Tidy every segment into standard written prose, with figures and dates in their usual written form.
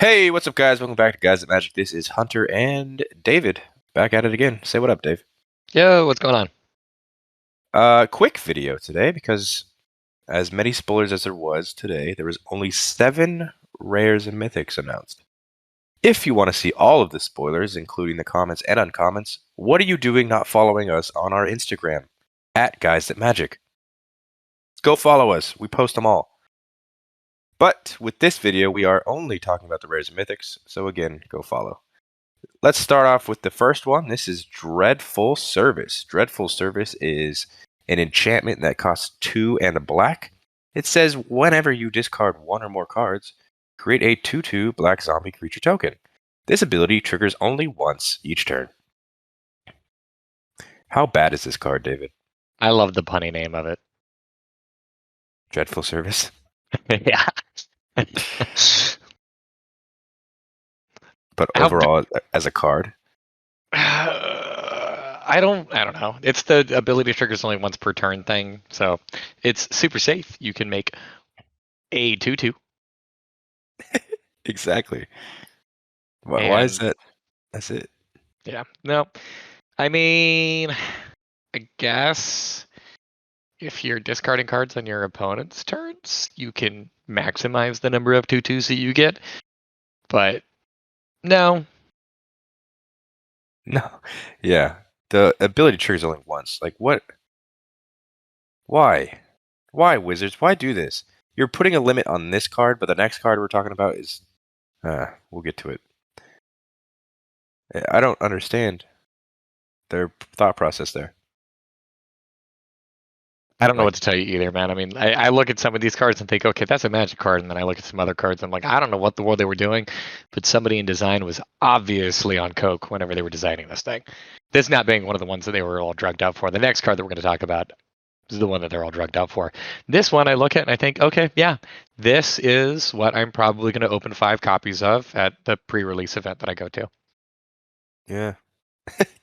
Hey, what's up, guys? Welcome back to Guys at Magic. This is Hunter and David. Back at it again. Say what up, Dave. Yo, what's going on? Quick video today because as many spoilers as there was today, there was only 7 rares and mythics announced. If you want to see all of the spoilers, including the comments and uncomments, what are you doing not following us on our Instagram at Guys at Magic? Go follow us. We post them all. But with this video, we are only talking about the rares and mythics, so again, go follow. Let's start off with the first one. This is Dreadful Service. Dreadful Service is an enchantment that costs 2 and a black. It says whenever you discard 1 or more cards, create a 2/2 black zombie creature token. This ability triggers only once each turn. How bad is this card, David? I love the punny name of it. Dreadful Service? Yeah. But overall, as a card? I don't know. It's the ability triggers only once per turn thing, so it's super safe. You can make a 2/2. Exactly. Why is that? That's it. Yeah. No. I mean, I guess if you're discarding cards on your opponent's turns, you can maximize the number of 2/2s that you get. But no. No. Yeah. The ability triggers only once. Like, what? Why? Why, Wizards? Why do this? You're putting a limit on this card, but the next card we're talking about is... we'll get to it. I don't understand their thought process there. I don't know what to tell you either, man. I mean, I look at some of these cards and think, okay, that's a Magic card, and then I look at some other cards and I'm like, I don't know what the world they were doing, but somebody in design was obviously on coke whenever they were designing this thing. This not being one of the ones that they were all drugged out for. The next card that we're going to talk about is the one that they're all drugged out for. This one I look at and I think, okay, yeah, this is what I'm probably going to open 5 copies of at the pre-release event that I go to. Yeah.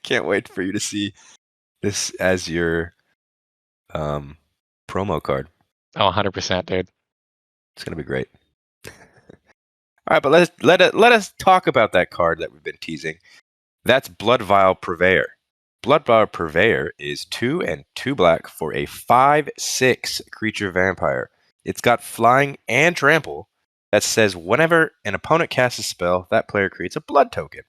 Can't wait for you to see this as your promo card. Oh, 100%, dude. It's going to be great. All right, but let us talk about that card that we've been teasing. That's Bloodvial Purveyor. Bloodvial Purveyor is 2 and 2 black for a 5/6 creature vampire. It's got flying and trample that says whenever an opponent casts a spell, that player creates a blood token.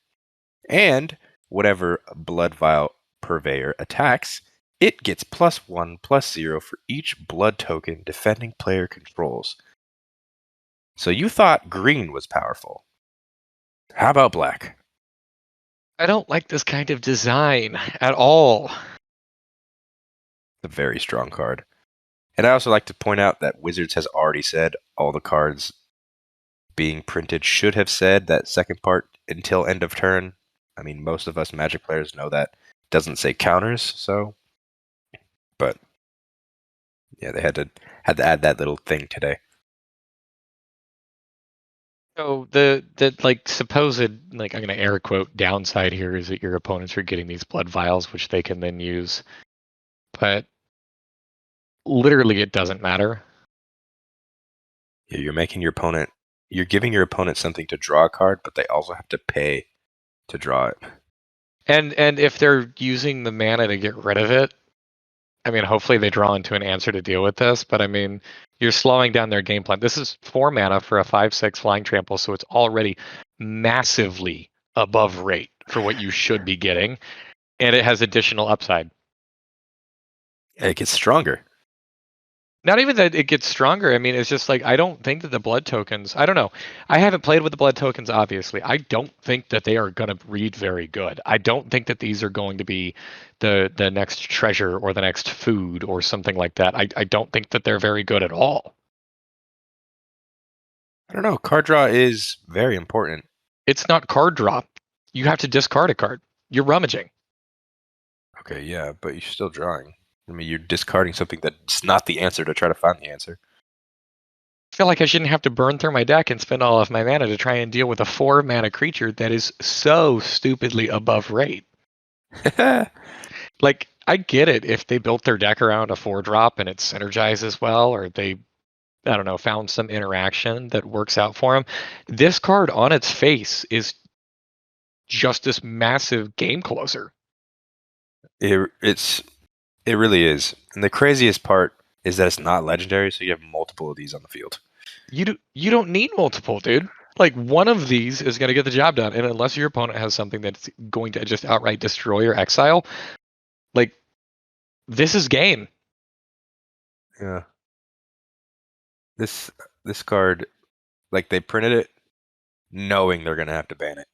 And whenever Bloodvial Purveyor attacks, it gets +1/+0 for each blood token defending player controls. So you thought green was powerful. How about black? I don't like this kind of design at all. A very strong card. And I also like to point out that Wizards has already said all the cards being printed should have said that second part until end of turn. I mean, most of us Magic players know that doesn't say counters, so. But yeah, they had to add that little thing today. So the like supposed, like, I'm gonna air quote downside here is that your opponents are getting these blood vials which they can then use, but literally it doesn't matter. Yeah, you're giving your opponent something to draw a card, but they also have to pay to draw it. And if they're using the mana to get rid of it, I mean, hopefully they draw into an answer to deal with this, but I mean, you're slowing down their game plan. This is 4 mana for a 5/6 flying trample, so it's already massively above rate for what you should be getting, and it has additional upside. Yeah, it gets stronger. Not even that it gets stronger. I mean, it's just like, I don't think that the blood tokens, I don't know. I haven't played with the blood tokens, obviously. I don't think that they are going to read very good. I don't think that these are going to be the next treasure or the next food or something like that. I don't think that they're very good at all. I don't know. Card draw is very important. It's not card drop. You have to discard a card. You're rummaging. Okay, yeah, but you're still drawing. I mean, you're discarding something that's not the answer to try to find the answer. I feel like I shouldn't have to burn through my deck and spend all of my mana to try and deal with a 4 mana creature that is so stupidly above rate. Like, I get it if they built their deck around a 4-drop and it synergizes well, or they I don't know, found some interaction that works out for him. This card on its face is just this massive game closer. It really is. And the craziest part is that it's not legendary, so you have multiple of these on the field. You don't need multiple, dude. Like one of these is going to get the job done, and unless your opponent has something that's going to just outright destroy or exile, like this is game. Yeah. This card, like they printed it knowing they're gonna have to ban it.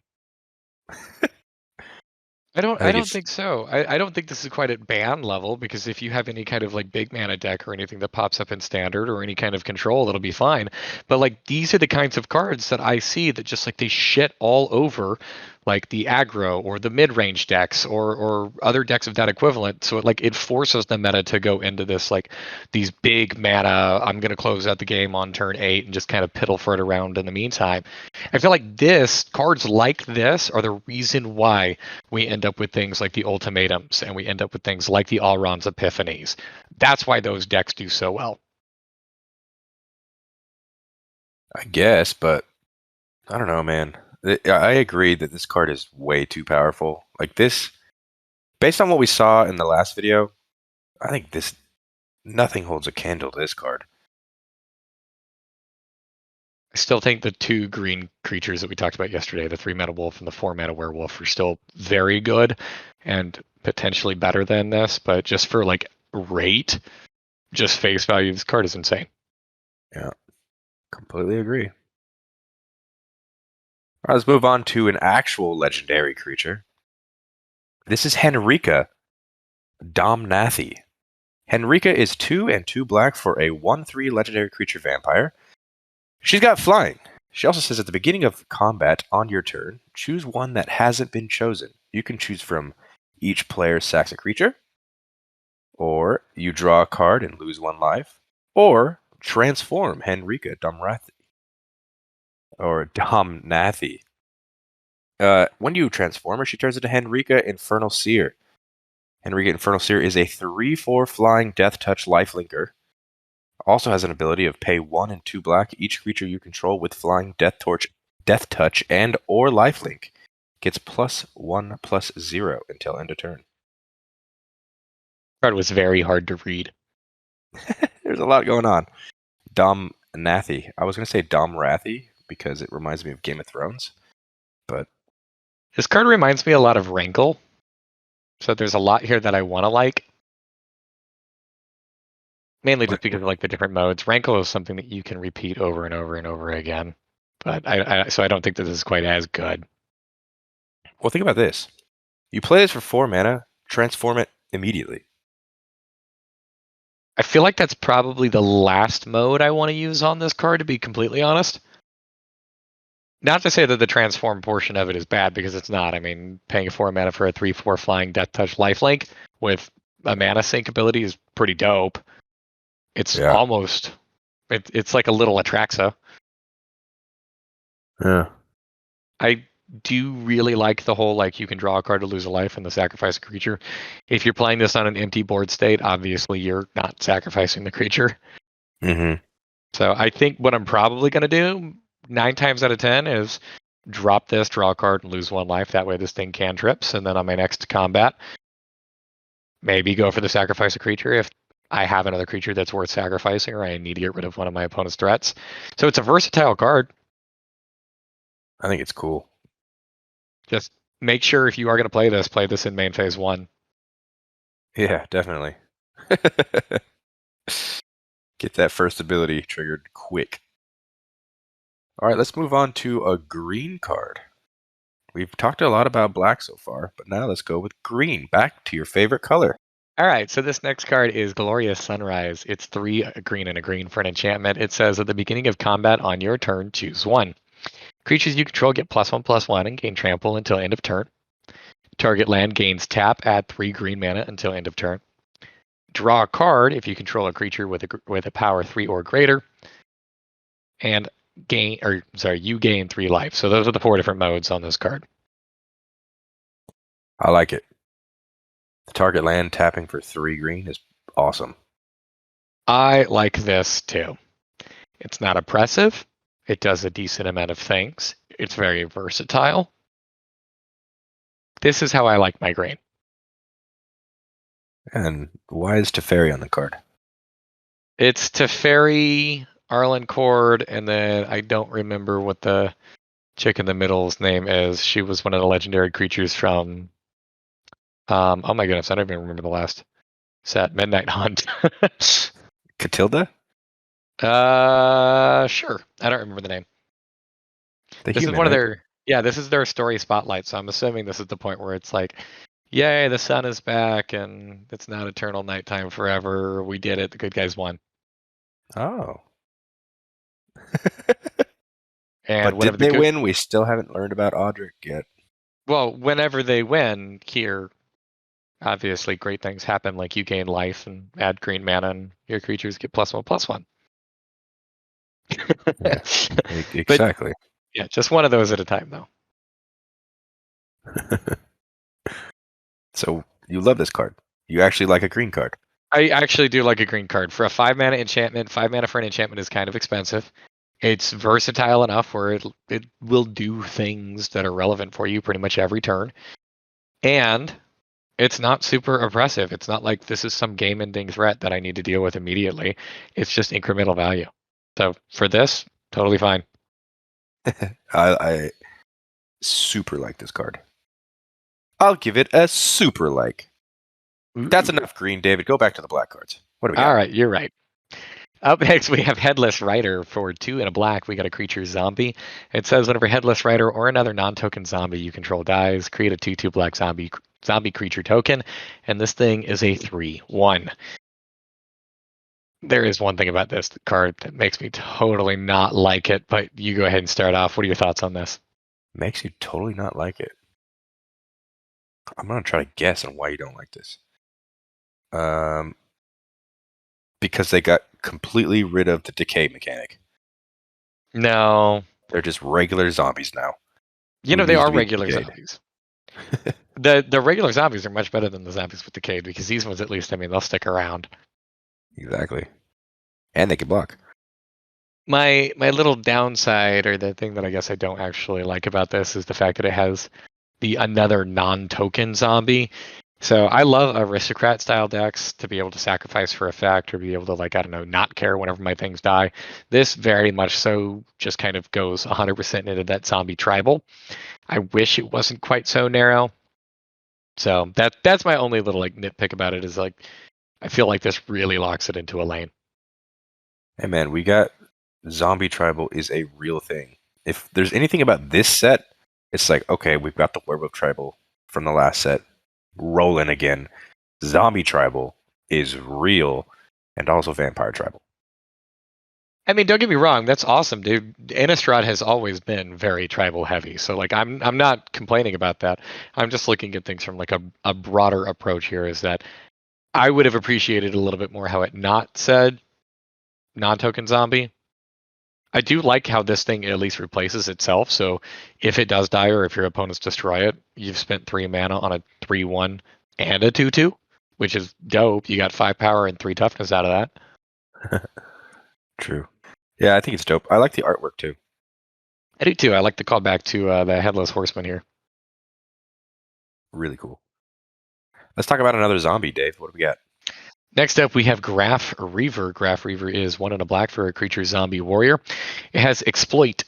I I think don't it's think so. I don't think this is quite at ban level, because if you have any kind of like big mana deck or anything that pops up in standard or any kind of control, it'll be fine. But like these are the kinds of cards that I see that just like they shit all over like the aggro or the mid-range decks or other decks of that equivalent. So it forces the meta to go into this like these big mana, I'm gonna close out the game on turn 8 and just kind of piddle for it around in the meantime. I feel like this cards like this are the reason why we end up with things like the ultimatums and we end up with things like the Alron's epiphanies. That's why those decks do so well. I guess, but I don't know, man. I agree that this card is way too powerful. Like this, based on what we saw in the last video, I think nothing holds a candle to this card. I still think the 2 green creatures that we talked about yesterday, the 3 mana wolf and the 4 mana werewolf, are still very good and potentially better than this, but just for like rate, just face value, this card is insane. Yeah, completely agree. All right, let's move on to an actual legendary creature. This is Henrika, Domnathi. Henrika is 2 and 2 black for a 1/3 legendary creature vampire. She's got flying. She also says at the beginning of combat on your turn, choose one that hasn't been chosen. You can choose from each player's sacks a creature, or you draw a card and lose 1 life, or transform Henrika Domnathi. Or Domnathi. When you transform her, she turns into Henrika Infernal Seer. Henrika Infernal Seer is a 3/4 flying Death Touch lifelinker. Also has an ability of pay 1 and 2 black. Each creature you control with flying Death Touch, and or lifelink gets +1/+0 until end of turn. Card was very hard to read. There's a lot going on. Domnathi. I was going to say Domrathi because it reminds me of Game of Thrones, but This card reminds me a lot of Rankle. So there's a lot here that I want to like. Mainly just because of like the different modes. Rankle is something that you can repeat over and over and over again. But so I don't think that this is quite as good. well, think about this. You play this for 4 mana, transform it immediately. I feel like that's probably the last mode I want to use on this card, to be completely honest. Not to say that the transform portion of it is bad, because it's not. I mean, paying 4 mana for a 3/4 flying Death Touch lifelink with a mana sync ability is pretty dope. It's Yeah. almost, it's like a little Atraxa. Yeah. I do really like the whole like you can draw a card to lose a life and the sacrifice a creature. If you're playing this on an empty board state, obviously you're not sacrificing the creature. Mm-hmm. So I think what I'm probably going to do 9 times out of 10 is drop this, draw a card, and lose 1 life. That way this thing cantrips, and then on my next combat, maybe go for the sacrifice a creature if I have another creature that's worth sacrificing, or I need to get rid of one of my opponent's threats. So it's a versatile card. I think it's cool. Just make sure if you are going to play this in main phase 1. Yeah, definitely. Get that first ability triggered quick. All right, let's move on to a green card. We've talked a lot about black so far, but now let's go with green. Back to your favorite color. All right, so this next card is Glorious Sunrise. It's 3 green and a green for an enchantment. It says at the beginning of combat on your turn, choose 1. Creatures you control get +1/+1 and gain trample until end of turn. Target land gains tap, add 3 green mana until end of turn. Draw a card if you control a creature with a power 3 or greater, and you gain 3 life. So those are the 4 different modes on this card. I like it. The target land tapping for 3 green is awesome. I like this too. It's not oppressive. It does a decent amount of things. It's very versatile. This is how I like my green. And why is Teferi on the card? It's Teferi, Arlen Cord, and then I don't remember what the chick in the middle's name is. She was one of the legendary creatures from. Oh my goodness, I don't even remember the last set. Midnight Hunt. Catilda? Sure. I don't remember the name. The This is human, one of right? their. Yeah, this is their story spotlight. So I'm assuming this is the point where it's like, yay, the sun is back, and it's not eternal nighttime forever. We did it. The good guys won. Oh. And But whenever did the they good, win? We still haven't learned about Audric yet. well, whenever they win here, obviously great things happen. Like you gain life and add green mana, and your creatures get +1/+1. Yeah, But exactly. yeah, just one of those at a time, though. So you love this card. You actually like a green card. I actually do like a green card for a 5 mana enchantment. 5 mana for an enchantment is kind of expensive. It's versatile enough where it will do things that are relevant for you pretty much every turn, and it's not super oppressive. It's not like this is some game-ending threat that I need to deal with immediately. It's just incremental value. So for this, totally fine. I super like this card. I'll give it a super like. That's Ooh. enough green, David. Go back to the black cards. What do we All got? right, you're right. Up next, we have Headless Rider for 2 and a black. We got a creature zombie. It says whenever Headless Rider or another non-token zombie you control dies, create a 2/2 black zombie creature token, and this thing is a 3/1. There is one thing about this card that makes me totally not like it, but you go ahead and start off. What are your thoughts on this? Makes you totally not like it. I'm gonna try to guess on why you don't like this. Because they got completely rid of the decay mechanic. No, They're just regular zombies now. you Who know they needs are to be regular decayed? zombies. The regular zombies are much better than the zombies with decayed because these ones, at least, I mean, they'll stick around. Exactly. And they can block. My little downside, or the thing that I guess I don't actually like about this, is the fact that it has the another non-token zombie. So I love aristocrat style decks to be able to sacrifice for effect or be able to, like, I don't know, not care whenever my things die. This very much so just kind of goes 100% into that zombie tribal. I wish it wasn't quite so narrow. So that's my only little like nitpick about it, is like I feel like this really locks it into a lane. Hey man, we got zombie tribal is a real thing. If there's anything about this set, it's like, okay, we've got the werewolf tribal from the last set rolling again. Zombie tribal is real, and also vampire tribal. I mean, don't get me wrong, that's awesome, dude. Innistrad has always been very tribal heavy, so like I'm not complaining about that. I'm just looking at things from like a broader approach here. Is that I would have appreciated a little bit more how it not said non-token zombie. I do like how this thing at least replaces itself. So if it does die or if your opponents destroy it, you've spent 3 mana on a 3/1 and a 2/2, which is dope. You got 5 power and 3 toughness out of that. True. Yeah, I think it's dope. I like the artwork too. I do too. I like the callback to the Headless Horseman here. Really cool. Let's talk about another zombie, Dave. What do we got? Next up, we have Graf Reaver. Graf Reaver is 1 and a black for a creature zombie warrior. It has exploit.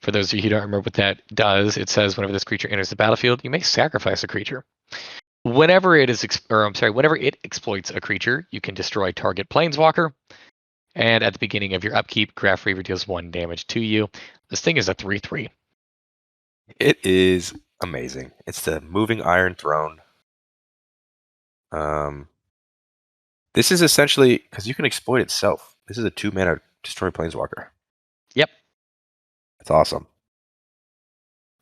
For those of you who don't remember what that does, it says whenever this creature enters the battlefield, you may sacrifice a creature. Whenever it is, whenever it exploits a creature, you can destroy target planeswalker. And at the beginning of your upkeep, Graf Reaver deals 1 damage to you. This thing is a 3/3. It is amazing. It's the moving Iron Throne. Um, this is essentially because you can exploit itself. This is a 2 mana destroy planeswalker. Yep. It's awesome.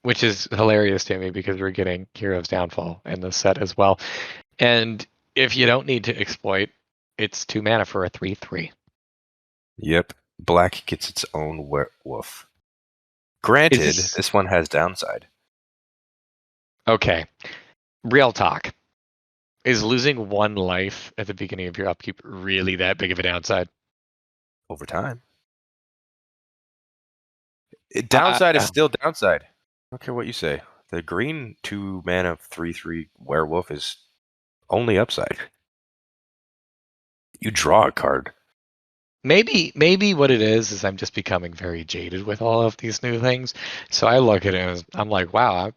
Which is hilarious to me because we're getting Hero's Downfall in this set as well. And if you don't need to exploit, it's 2 mana for a 3/3. Yep. Black gets its own werewolf. Is Granted, this this one has downside. okay? Real talk. Is losing 1 life at the beginning of your upkeep really that big of a downside? Over time. Downside is still downside. I don't care what you say. The green 2-mana 3/3 werewolf is only upside. You draw a card. Maybe what it is I'm just becoming very jaded with all of these new things. So I look at it and I'm like, wow,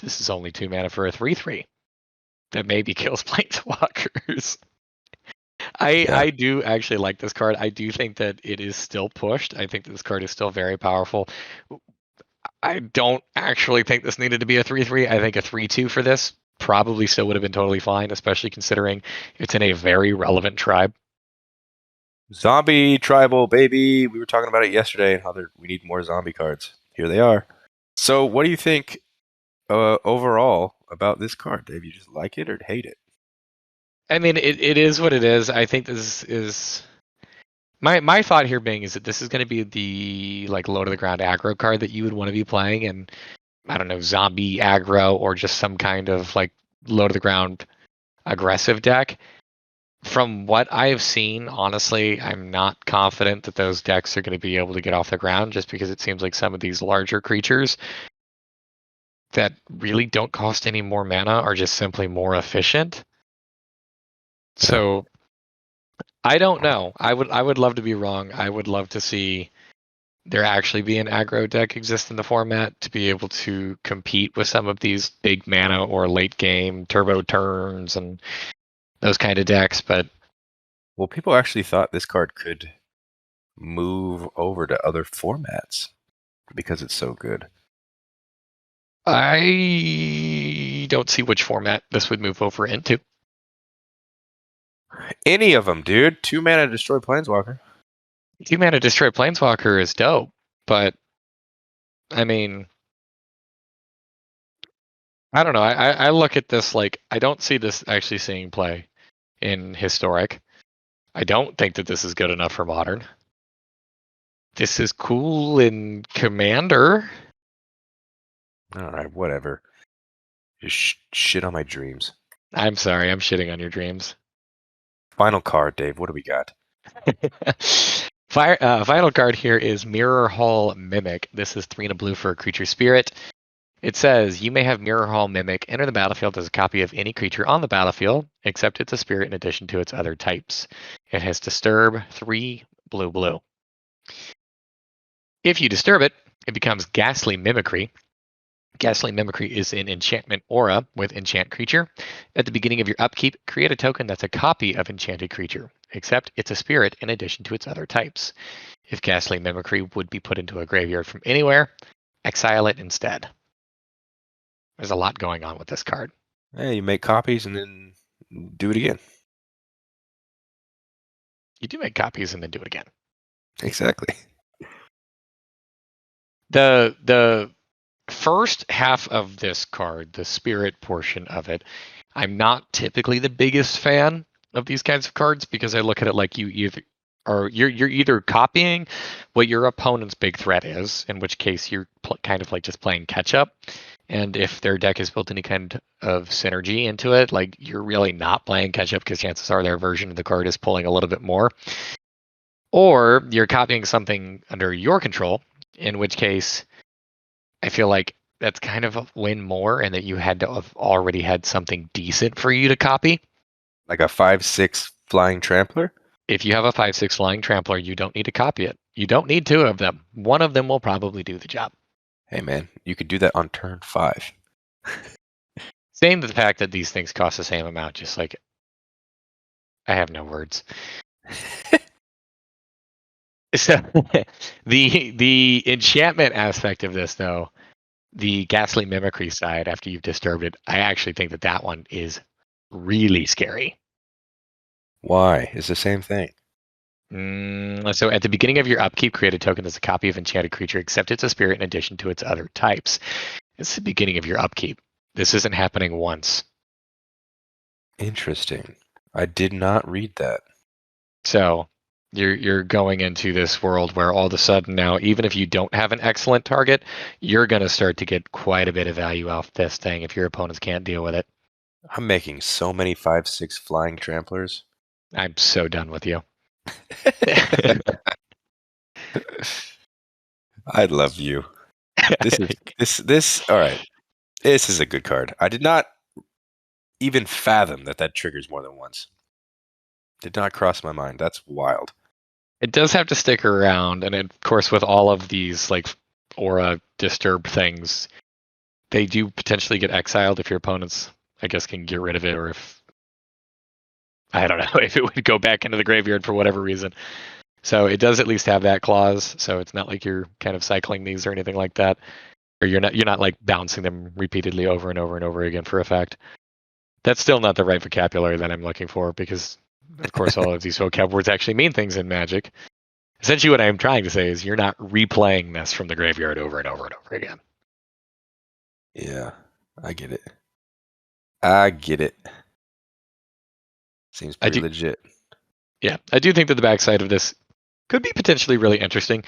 this is only 2 mana for a 3/3 that maybe kills planeswalkers. I do actually like this card. I do think that it is still pushed. I think that this card is still very powerful. I don't actually think this needed to be a 3/3. I think a 3/2 for this probably still would have been totally fine, especially considering it's in a very relevant tribe. Zombie tribal, baby. We were talking about it yesterday and how we need more zombie cards. Here they are. So, what do you think overall about this card, Dave? You just like it or hate it? I mean, it is what it is. I think this is my thought here being is that this is going to be the like low to the ground aggro card that you would want to be playing, and I don't know, zombie aggro or just some kind of like low to the ground aggressive deck. From what I have seen, honestly, I'm not confident that those decks are going to be able to get off the ground just because it seems like some of these larger creatures that really don't cost any more mana are just simply more efficient. So I don't know. I would love to be wrong. I would love to see there actually be an aggro deck exist in the format to be able to compete with some of these big mana or late game turbo turns and those kind of decks, but well, people actually thought this card could move over to other formats because it's so good. I don't see which format this would move over into. Any of them, dude. 2-mana destroy Planeswalker. 2-mana destroy Planeswalker is dope, but I mean, I don't know. I look at this like I don't see this actually seeing play in Historic. I don't think that this is good enough for Modern. This is cool in Commander. All right, whatever. Just shit on my dreams. I'm sorry, I'm shitting on your dreams. Final card, Dave. What do we got? Final card here is Mirrorhall Mimic. This is 3 and a blue for a creature spirit. It says you may have Mirrorhall Mimic enter the battlefield as a copy of any creature on the battlefield, except it's a spirit in addition to its other types. It has Disturb 3 blue. If you disturb it, it becomes Ghastly Mimicry. Ghastly Mimicry is an enchantment aura with enchant creature. At the beginning of your upkeep, create a token that's a copy of enchanted creature, except it's a spirit in addition to its other types. If Ghastly Mimicry would be put into a graveyard from anywhere, exile it instead. There's a lot going on with this card. Hey, you make copies and then do it again. You do make copies and then do it again. Exactly. The first half of this card, the spirit portion of it, I'm not typically the biggest fan of these kinds of cards because I look at it like you're either copying what your opponent's big threat is, in which case you're kind of like just playing catch up. And if their deck has built any kind of synergy into it, like you're really not playing catch up because chances are their version of the card is pulling a little bit more. Or you're copying something under your control, in which case I feel like that's kind of a win more and that you had to have already had something decent for you to copy. Like a 5/6 flying trampler? If you have a 5/6 flying trampler, you don't need to copy it. You don't need 2 of them. One of them will probably do the job. Hey man, you could do that on turn 5. Same to the fact that these things cost the same amount, just like I have no words. So the enchantment aspect of this, though, the Ghastly Mimicry side, after you've disturbed it, I actually think that one is really scary. Why? It's the same thing. So at the beginning of your upkeep, create a token that's a copy of enchanted creature, except it's a spirit in addition to its other types. It's the beginning of your upkeep. This isn't happening once. Interesting. I did not read that. So you're going into this world where all of a sudden now, even if you don't have an excellent target, you're going to start to get quite a bit of value off this thing if your opponents can't deal with it. I'm making so many 5/6 flying tramplers. I'm so done with you. I love you. This. All right. This is a good card. I did not even fathom that triggers more than once. Did not cross my mind. That's wild. It does have to stick around, and of course, with all of these like aura disturb things, they do potentially get exiled if your opponents, I guess, can get rid of it, or if I don't know if it would go back into the graveyard for whatever reason. So it does at least have that clause. So it's not like you're kind of cycling these or anything like that, or you're not like bouncing them repeatedly over and over and over again for effect. That's still not the right vocabulary that I'm looking for, because of course all of these vocab words actually mean things in Magic. Essentially, what I'm trying to say is you're not replaying this from the graveyard over and over and over again. Yeah, I get it. I get it. Seems pretty legit. Yeah, I do think that the backside of this could be potentially really interesting.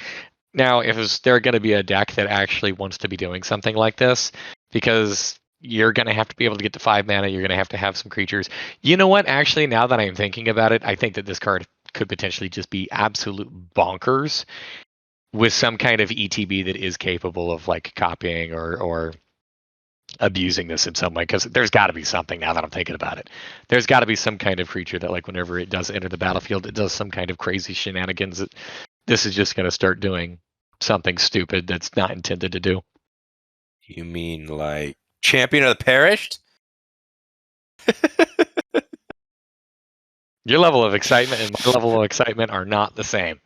Now, if there going to be a deck that actually wants to be doing something like this, because you're going to have to be able to get to 5 mana, you're going to have some creatures. You know what? Actually, now that I'm thinking about it, I think that this card could potentially just be absolute bonkers with some kind of ETB that is capable of like copying or abusing this in some way, because there's got to be something now that I'm thinking about it. There's got to be some kind of creature that, like, whenever it does enter the battlefield, it does some kind of crazy shenanigans that this is just going to start doing something stupid that's not intended to do. You mean like Champion of the Perished? Your level of excitement and my level of excitement are not the same.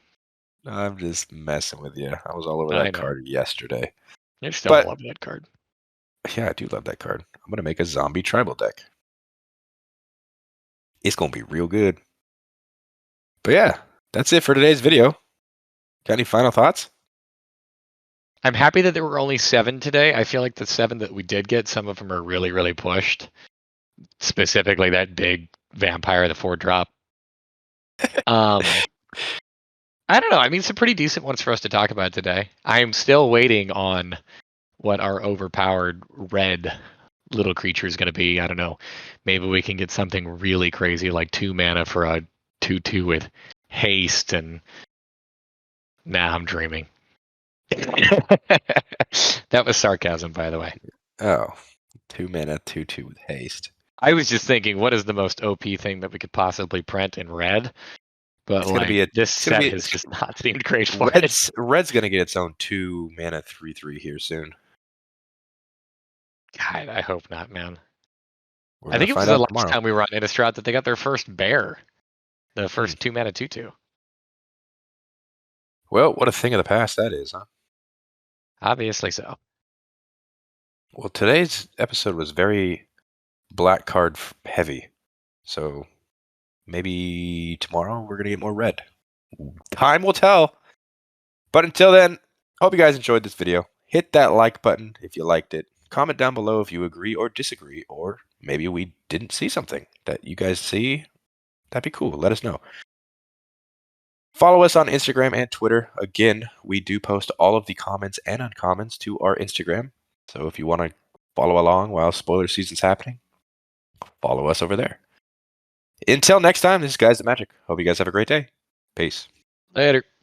I'm just messing with you. I was all over that card yesterday. You still love that card. Yeah, I do love that card. I'm going to make a zombie tribal deck. It's going to be real good. But yeah, that's it for today's video. Got any final thoughts? I'm happy that there were only 7 today. I feel like the 7 that we did get, some of them are really, really pushed. Specifically that big vampire, the 4-drop. I don't know. I mean, some pretty decent ones for us to talk about today. I'm still waiting on what our overpowered red little creature is going to be. I don't know. Maybe we can get something really crazy like 2 mana for a 2/2 with haste and. Nah, I'm dreaming. That was sarcasm, by the way. Oh, 2 mana, 2/2 with haste. I was just thinking, what is the most OP thing that we could possibly print in red? But like, this set has just not seemed great for it. Red's going to get its own 2 mana 3/3 here soon. God, I hope not, man. I think it was the last time we were on Innistrad that they got their first bear. The first 2 mana 2/2. Well, what a thing of the past that is, huh? Obviously so. Well, today's episode was very black card heavy. So maybe tomorrow we're going to get more red. Time will tell. But until then, hope you guys enjoyed this video. Hit that like button if you liked it. Comment down below if you agree or disagree, or maybe we didn't see something that you guys see. That'd be cool. Let us know. Follow us on Instagram and Twitter. Again, we do post all of the comments and uncommons to our Instagram. So if you want to follow along while spoiler season's happening, follow us over there. Until next time, this is Guys at Magic. Hope you guys have a great day. Peace. Later.